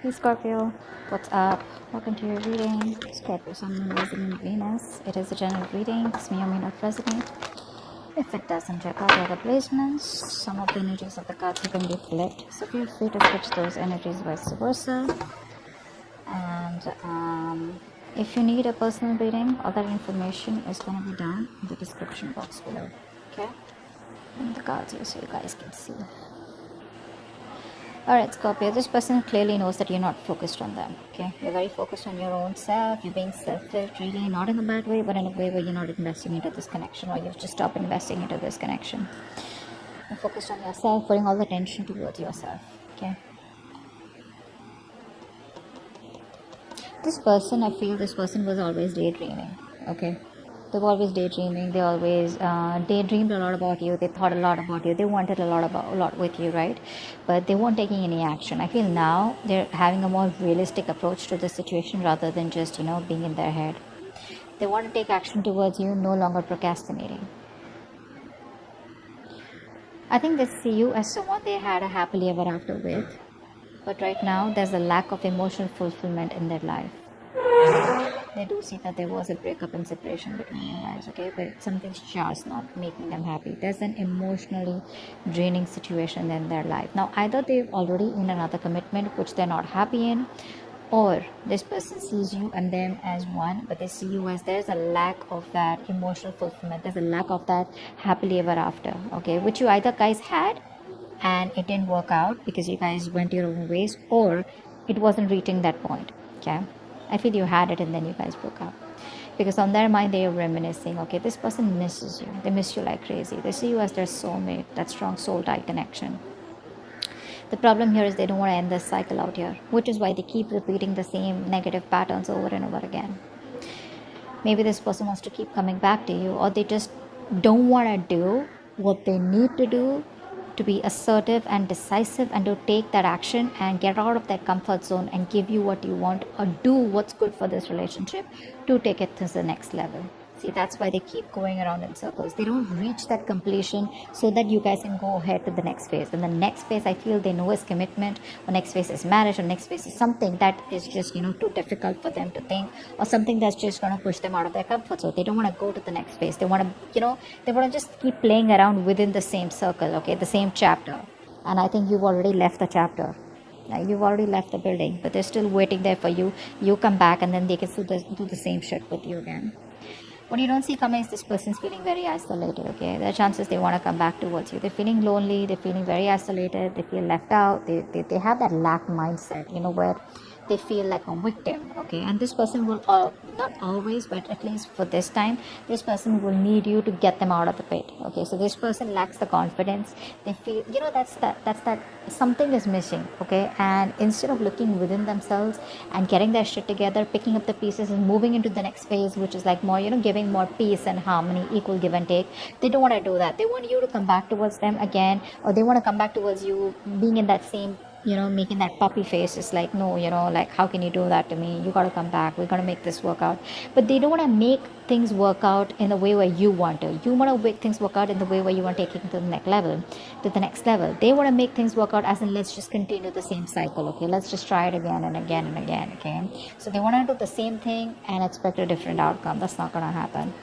Hey Scorpio, what's up? Welcome to your reading. Scorpio Sun, Moon, Rising, Venus. It is a general reading. This may or may not resonate. If it doesn't, check out the other placements. Some of the energies of the cards can be flipped, so feel free to switch those energies vice versa. And if you need a personal reading, all that information is going to be down in the description box below. Okay? And the cards here so you guys can see. Alright Scorpio, this person clearly knows that you're not focused on them, okay? You're very focused on your own self, you're being self-filled really, not in a bad way, but in a way where you're not investing into this connection, or you've just stopped investing into this connection. You're focused on yourself, putting all the attention towards yourself, okay? This person, I feel this person was always daydreaming, okay? They were always daydreaming. They always daydreamed a lot about you. They thought a lot about you. They wanted a lot with you, right? But they weren't taking any action. I feel now they're having a more realistic approach to the situation rather than just, being in their head. They want to take action towards you, no longer procrastinating. I think they see you as someone they had a happily ever after with. But right now, there's a lack of emotional fulfillment in their life. They do see that there was a breakup and separation between you guys, okay? But something's just not making them happy. There's an emotionally draining situation in their life. Now, either they've already in another commitment which they're not happy in, or this person sees you and them as one, but they see you as there's a lack of that emotional fulfillment. There's a lack of that happily ever after, okay? Which you either guys had and it didn't work out because you guys went your own ways, or it wasn't reaching that point, okay? I feel you had it and then you guys broke up. Because on their mind, they are reminiscing, okay, this person misses you. They miss you like crazy. They see you as their soulmate, that strong soul tie connection. The problem here is they don't want to end this cycle out here, which is why they keep repeating the same negative patterns over and over again. Maybe this person wants to keep coming back to you, or they just don't want to do what they need to do to be assertive and decisive and to take that action and get out of that comfort zone and give you what you want or do what's good for this relationship to take it to the next level. See, that's why they keep going around in circles. They don't reach that completion so that you guys can go ahead to the next phase. And the next phase, I feel they know is commitment, or next phase is marriage, or next phase is something that is just, too difficult for them to think, or something that's just going to push them out of their comfort zone. They don't want to go to the next phase. They want to, they want to just keep playing around within the same circle, okay, the same chapter. And I think you've already left the chapter. You've already left the building, but they're still waiting there for you. You come back and then they can do the same shit with you again. What you don't see coming is this person's feeling very isolated, okay? There are chances they want to come back towards you. They're feeling lonely, they're feeling very isolated, they feel left out, they have that lack mindset, where they feel like a victim, okay? And this person will, not always, but at least for this time, this person will need you to get them out of the pit, okay? So this person lacks the confidence. They feel, that's that something is missing, okay? And instead of looking within themselves and getting their shit together, picking up the pieces and moving into the next phase, which is like more, giving more peace and harmony, equal give and take, they don't want to do that. They want you to come back towards them again, or they want to come back towards you being in that same, making that puppy face. It's like, no, like, how can you do that to me? You got to come back. We're going to make this work out. But they don't want to make things work out in the way where you want to. You want to make things work out in the way where you want to take it to the next level. They want to make things work out as in, let's just continue the same cycle, okay? Let's just try it again and again and again, okay? So they want to do the same thing and expect a different outcome. That's not going to happen.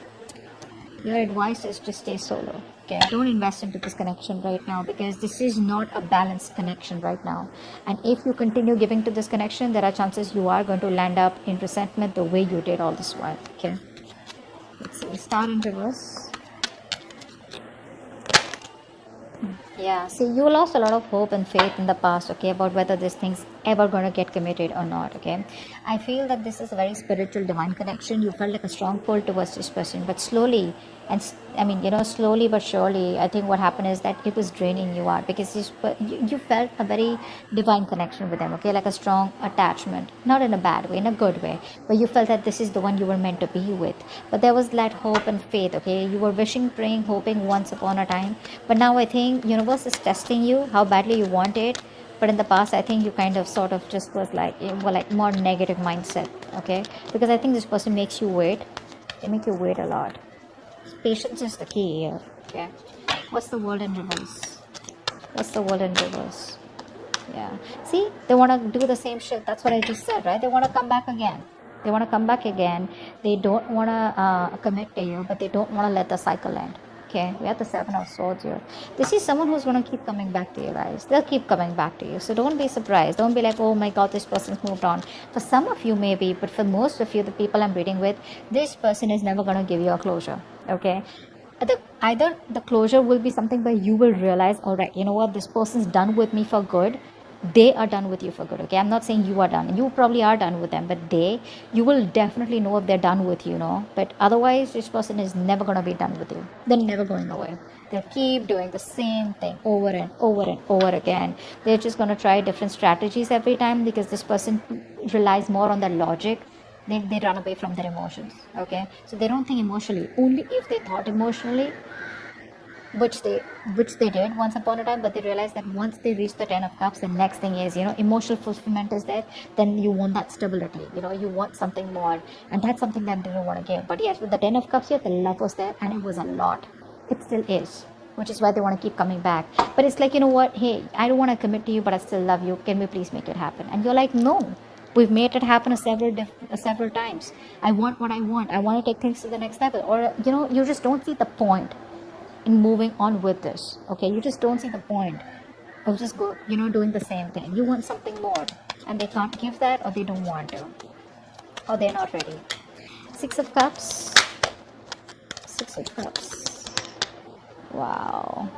Your advice is to stay solo, okay? Don't invest into this connection right now, because this is not a balanced connection right now. And if you continue giving to this connection, there are chances you are going to land up in resentment the way you did all this while, okay? Let's see, Star in reverse. Yeah, see, you lost a lot of hope and faith in the past, okay, about whether this thing's ever going to get committed or not, okay? I feel that this is a very spiritual, divine connection. You felt like a strong pull towards this person, but slowly, slowly but surely, I think what happened is that it was draining you out, because you felt a very divine connection with them, okay, like a strong attachment, not in a bad way, in a good way, but you felt that this is the one you were meant to be with. But there was that hope and faith, okay? You were wishing, praying, hoping once upon a time, but now I think universe is testing you, how badly you want it. But in the past, I think you kind of sort of just was like more negative mindset, okay? Because I think this person makes you wait. They make you wait a lot. Patience is the key here, okay? What's the world in reverse? What's the world in reverse? Yeah. See, they want to do the same shit. That's what I just said, right? They want to come back again. They want to come back again. They don't want to commit to you, but they don't want to let the cycle end. Okay, we have the Seven of Swords here. This is someone who's going to keep coming back to you, guys. They'll keep coming back to you. So don't be surprised. Don't be like, oh my God, this person's moved on. For some of you, maybe, but for most of you, the people I'm reading with, this person is never going to give you a closure. Okay, either the closure will be something where you will realize, all right, you know what, this person's done with me for good. They are done with you for good. Okay, I'm not saying you are done. You probably are done with them, but you will definitely know if they're done with you, but otherwise this person is never going to be done with you. They're never going away. They'll keep doing the same thing over and over and over again. They're just going to try different strategies every time, because this person relies more on the logic. They run away from their emotions. Okay, so they don't think emotionally. Only if they thought emotionally, which they did once upon a time, but they realized that once they reach the 10 of cups, the next thing is, emotional fulfillment is there. Then you want that stability, you want something more, and that's something that they don't want to give. But yes, with the 10 of cups here, the love was there, and it was a lot. It still is, which is why they want to keep coming back. But it's like, you know what, hey, I don't want to commit to you, but I still love you. Can we please make it happen? And you're like, no, we've made it happen several times. I want what I want. I want to take things to the next level. Or you just don't see the point in moving on with this. Okay, you just don't see the point of just doing the same thing. You want something more, and they can't give that, or they don't want to, or they're not ready. 6 of Cups. 6 of Cups. Wow,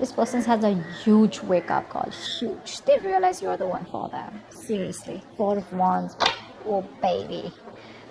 this person has a huge wake-up call. Huge. They realize you're the one for them. Seriously. 4 of Wands. Oh baby.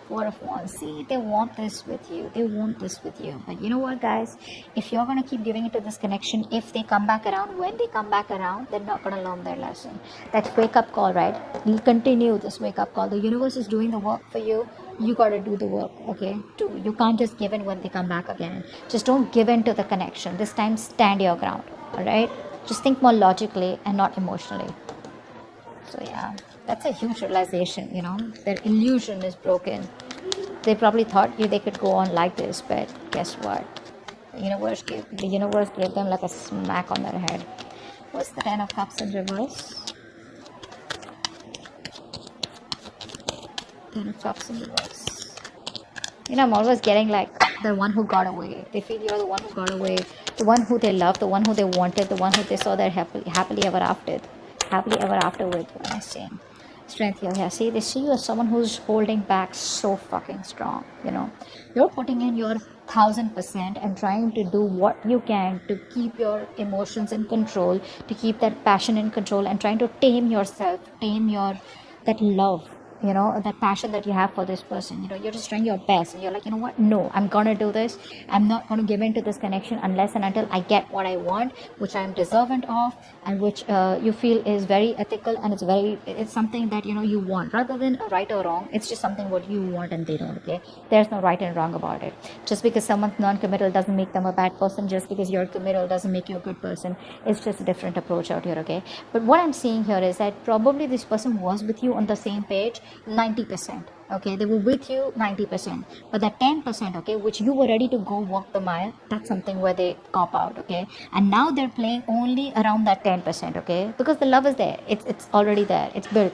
4 of Wands. See, they want this with you. They want this with you. But you know what, guys? If you're going to keep giving it to this connection, if they come back around, when they come back around, they're not going to learn their lesson. That wake-up call, right? You'll continue this wake-up call. The universe is doing the work for you. You got to do the work, okay? You can't just give in when they come back again. Just don't give in to the connection. This time, stand your ground, all right? Just think more logically and not emotionally. So yeah, that's a huge realization, their illusion is broken. They probably thought they could go on like this, but guess what? The universe gave them like a smack on their head. What's the 10 of Cups in reverse? 10 of Cups in reverse. I'm always getting like the one who got away. They feel you're the one who got away, the one who they loved, the one who they wanted, the one who they saw their happily ever after with. What am I saying? Strength here. Yeah, see, they see you as someone who's holding back so fucking strong. You're putting in your 1000% and trying to do what you can to keep your emotions in control, to keep that passion in control, and trying to tame yourself, that love, that passion that you have for this person. You're just trying your best, and you're like, you know what, no, I'm gonna do this. I'm not gonna give in to this connection unless and until I get what I want, which I'm deserving of, and which you feel is very ethical, and it's something that you want, rather than a right or wrong. It's just something what you want and they don't. Okay, there's no right and wrong about it. Just because someone's non-committal doesn't make them a bad person. Just because you're committal doesn't make you a good person. It's just a different approach out here. Okay, but what I'm seeing here is that probably this person was with you on the same page 90%. Okay, they were with you 90%, but that 10%, okay, which you were ready to go walk the mile, that's something where they cop out. Okay, and now they're playing only around that 10%. Okay, because the love is there, it's already there, it's built.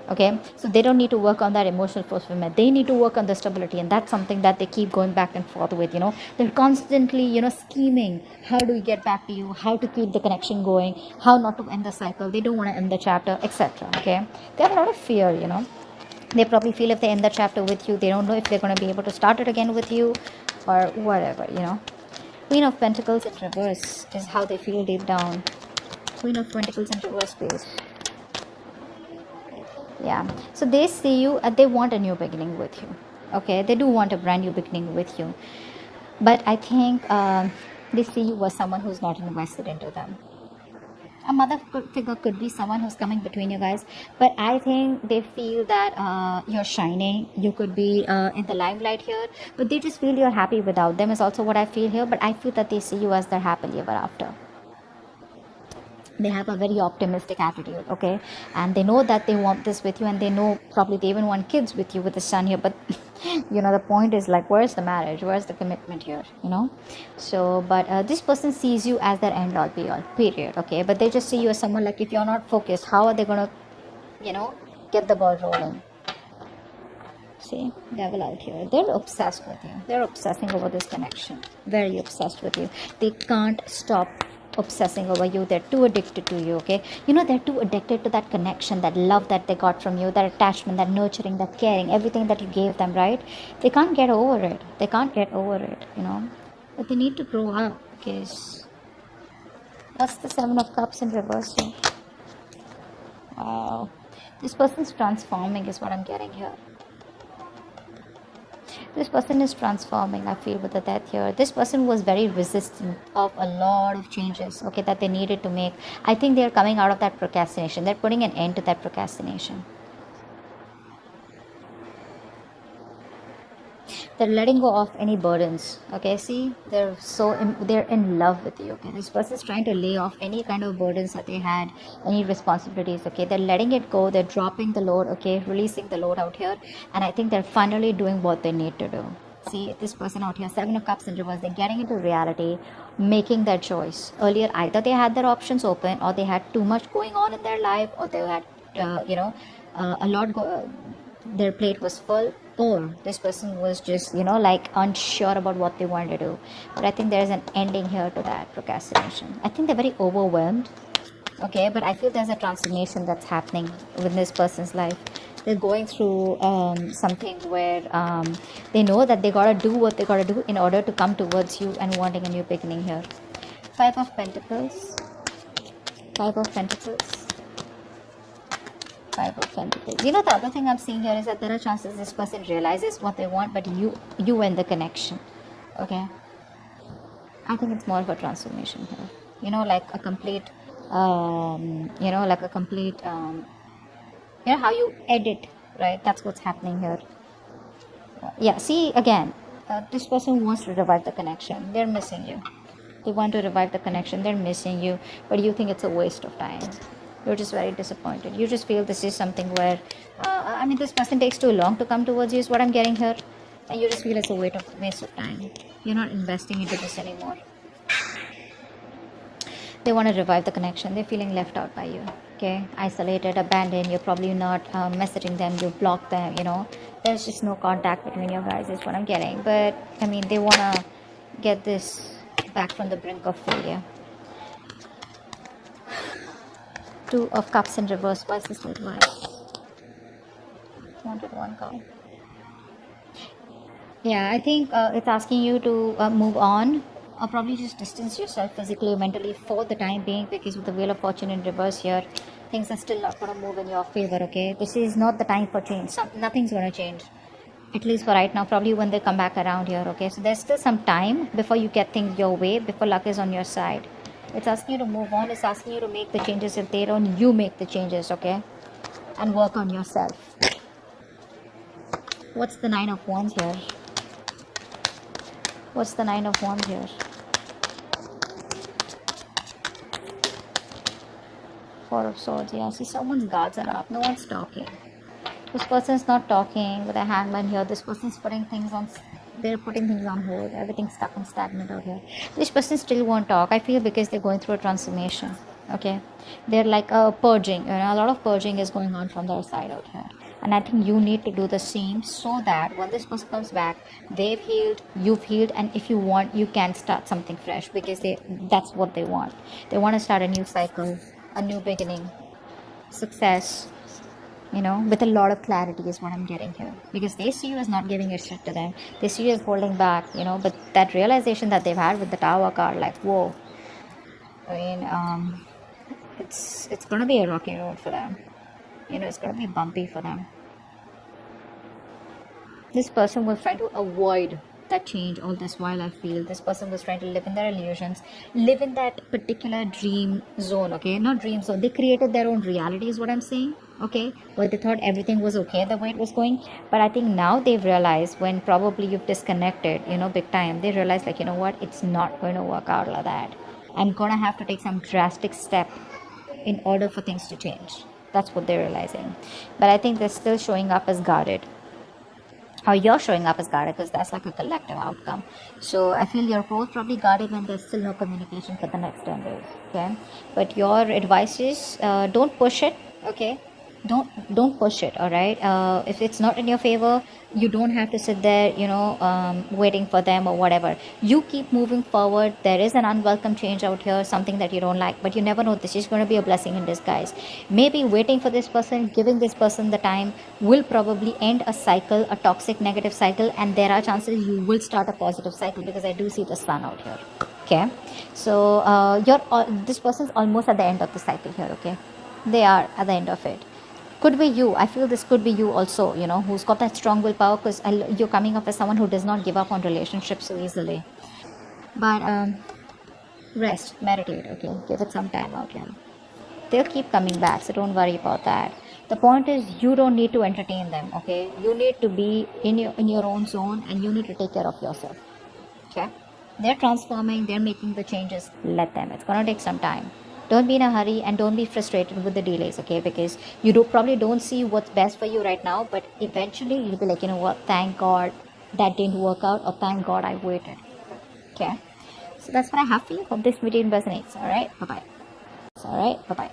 Okay, so they don't need to work on that emotional fulfillment. They need to work on the stability, and that's something that they keep going back and forth with. They're constantly scheming how do we get back to you, how to keep the connection going, how not to end the cycle. They don't want to end the chapter, etc. Okay, they have a lot of fear. They probably feel if they end the chapter with you, they don't know if they're going to be able to start it again with you, or whatever. Queen of Pentacles in reverse is how they feel deep down. Queen of Pentacles in reverse, please. Yeah, so they see you, they want a new beginning with you. Okay, they do want a brand new beginning with you, but I think they see you as someone who's not invested into them. A mother figure could be someone who's coming between you guys, but I think they feel that you're shining. You could be in the limelight here, but they just feel you're happy without them is also what I feel here. But I feel that they see you as their happily ever after. They have a very optimistic attitude, okay, and they know that they want this with you, and they know probably they even want kids with you, with the sun here. But the point is, like, where's the marriage, where's the commitment here, so but this person sees you as their end all be all, period, okay, but they just see you as someone, like, if you're not focused, how are they gonna get the ball rolling? See, devil out here. They're obsessed with you. They're obsessing over this connection. Very obsessed with you. They can't stop obsessing over you. They're too addicted to you, okay? They're too addicted to that connection, that love that they got from you, that attachment, that nurturing, that caring, everything that you gave them, right? They can't get over it. They can't get over it, But they need to grow up, because what's the Seven of Cups in reverse here? Wow. This person's transforming is what I'm getting here. This person is transforming, I feel, with the death here. This person was very resistant of a lot of changes, okay, that they needed to make. I think they're coming out of that procrastination. They're putting an end to that procrastination. They're letting go of any burdens, okay? See, they're in love with you, okay? This person is trying to lay off any kind of burdens that they had, any responsibilities, okay? They're letting it go. They're dropping the load, okay? Releasing the load out here. And I think they're finally doing what they need to do. See, this person out here, Seven of Cups in reverse, they're getting into reality, making their choice. Earlier, either they had their options open, or they had too much going on in their life, or they had, a lot their plate was full, or this person was just like unsure about what they wanted to do. But I think there's an ending here to that procrastination. I think they're very overwhelmed, okay, but I feel there's a transformation that's happening with this person's life. They're going through something where they know that they gotta do what they gotta do in order to come towards you and wanting a new beginning here. Five of Pentacles. Five of Pentacles. Five of Pentacles. The other thing I'm seeing here is that there are chances this person realizes what they want, but you end the connection, okay? I think it's more of a transformation here. Like a complete, how you edit, right? That's what's happening here. Yeah, see, again, this person wants to revive the connection. They're missing you. They want to revive the connection. They're missing you, but you think it's a waste of time. You're just very disappointed. You just feel this is something where, this person takes too long to come towards you is what I'm getting here. And you just feel it's a waste of time. You're not investing into this anymore. They want to revive the connection. They're feeling left out by you. Okay? Isolated, abandoned. You're probably not messaging them. You block them, There's just no contact between you guys is what I'm getting. But, they want to get this back from the brink of failure. Two of Cups in reverse. Why is this like twice? Wanted one card. Yeah, I think it's asking you to move on, or probably just distance yourself physically or mentally for the time being, because with the Wheel of Fortune in reverse here, things are still not going to move in your favor, okay? This is not the time for change. Nothing's going to change, at least for right now. Probably when they come back around here, okay? So there's still some time before you get things your way, before luck is on your side. It's asking you to move on. It's asking you to make the changes. If they don't, you make the changes, okay? And work on yourself. What's the Nine of Wands here? What's the Nine of Wands here? Four of Swords. Yeah, see, someone's guards are up. No one's talking. This person's not talking with a hangman here. This person's putting things on... They're putting things on hold. Everything's stuck and stagnant out here. This person still won't talk, I feel, because they're going through a transformation. Okay? They're like purging. A lot of purging is going on from their side out here. And I think you need to do the same, so that when this person comes back, they've healed, you've healed, and if you want, you can start something fresh, because that's what they want. They want to start a new cycle, a new beginning, success. With a lot of clarity is what I'm getting here. Because they see you as not giving a shit to them. They see you as holding back, but that realization that they've had with the Tower card, like, whoa. It's going to be a rocky road for them. It's going to be bumpy for them. This person was trying to avoid that change all this while. I feel this person was trying to live in their illusions, live in that particular dream zone, okay? Not dream zone. They created their own reality is what I'm saying. Okay, well, they thought everything was okay the way it was going, but I think now they've realized, when probably you've disconnected, big time, they realize, like, what, it's not going to work out like that. I'm gonna have to take some drastic step in order for things to change. That's what they're realizing. But I think they're still showing up as guarded, or you're showing up as guarded, because that's like a collective outcome. So I feel you're both probably guarded when there's still no communication for the next 10 days. Okay, but your advice is, don't push it. Okay, don't push it. All right, if it's not in your favor, you don't have to sit there, waiting for them or whatever. You keep moving forward. There is an unwelcome change out here, something that you don't like, but you never know, this is going to be a blessing in disguise. Maybe waiting for this person, giving this person the time, will probably end a cycle, a toxic negative cycle, and there are chances you will start a positive cycle, because I do see the sun out here. Okay, so this person's almost at the end of the cycle here. Okay, they are at the end of it. Could be you. I feel this could be you also, who's got that strong willpower, because you're coming up as someone who does not give up on relationships so easily. But rest, meditate. Okay, give it some time out. They'll keep coming back, so don't worry about that. The point is, you don't need to entertain them. Okay, you need to be in your own zone, and you need to take care of yourself. Okay, they're transforming, they're making the changes. Let them. It's gonna take some time. Don't be in a hurry, and don't be frustrated with the delays. Okay, because you probably don't see what's best for you right now, but eventually you'll be like, you know what, thank God that didn't work out, or thank God I waited. Okay, so that's what I have for you. Hope this video resonates. All right, bye bye.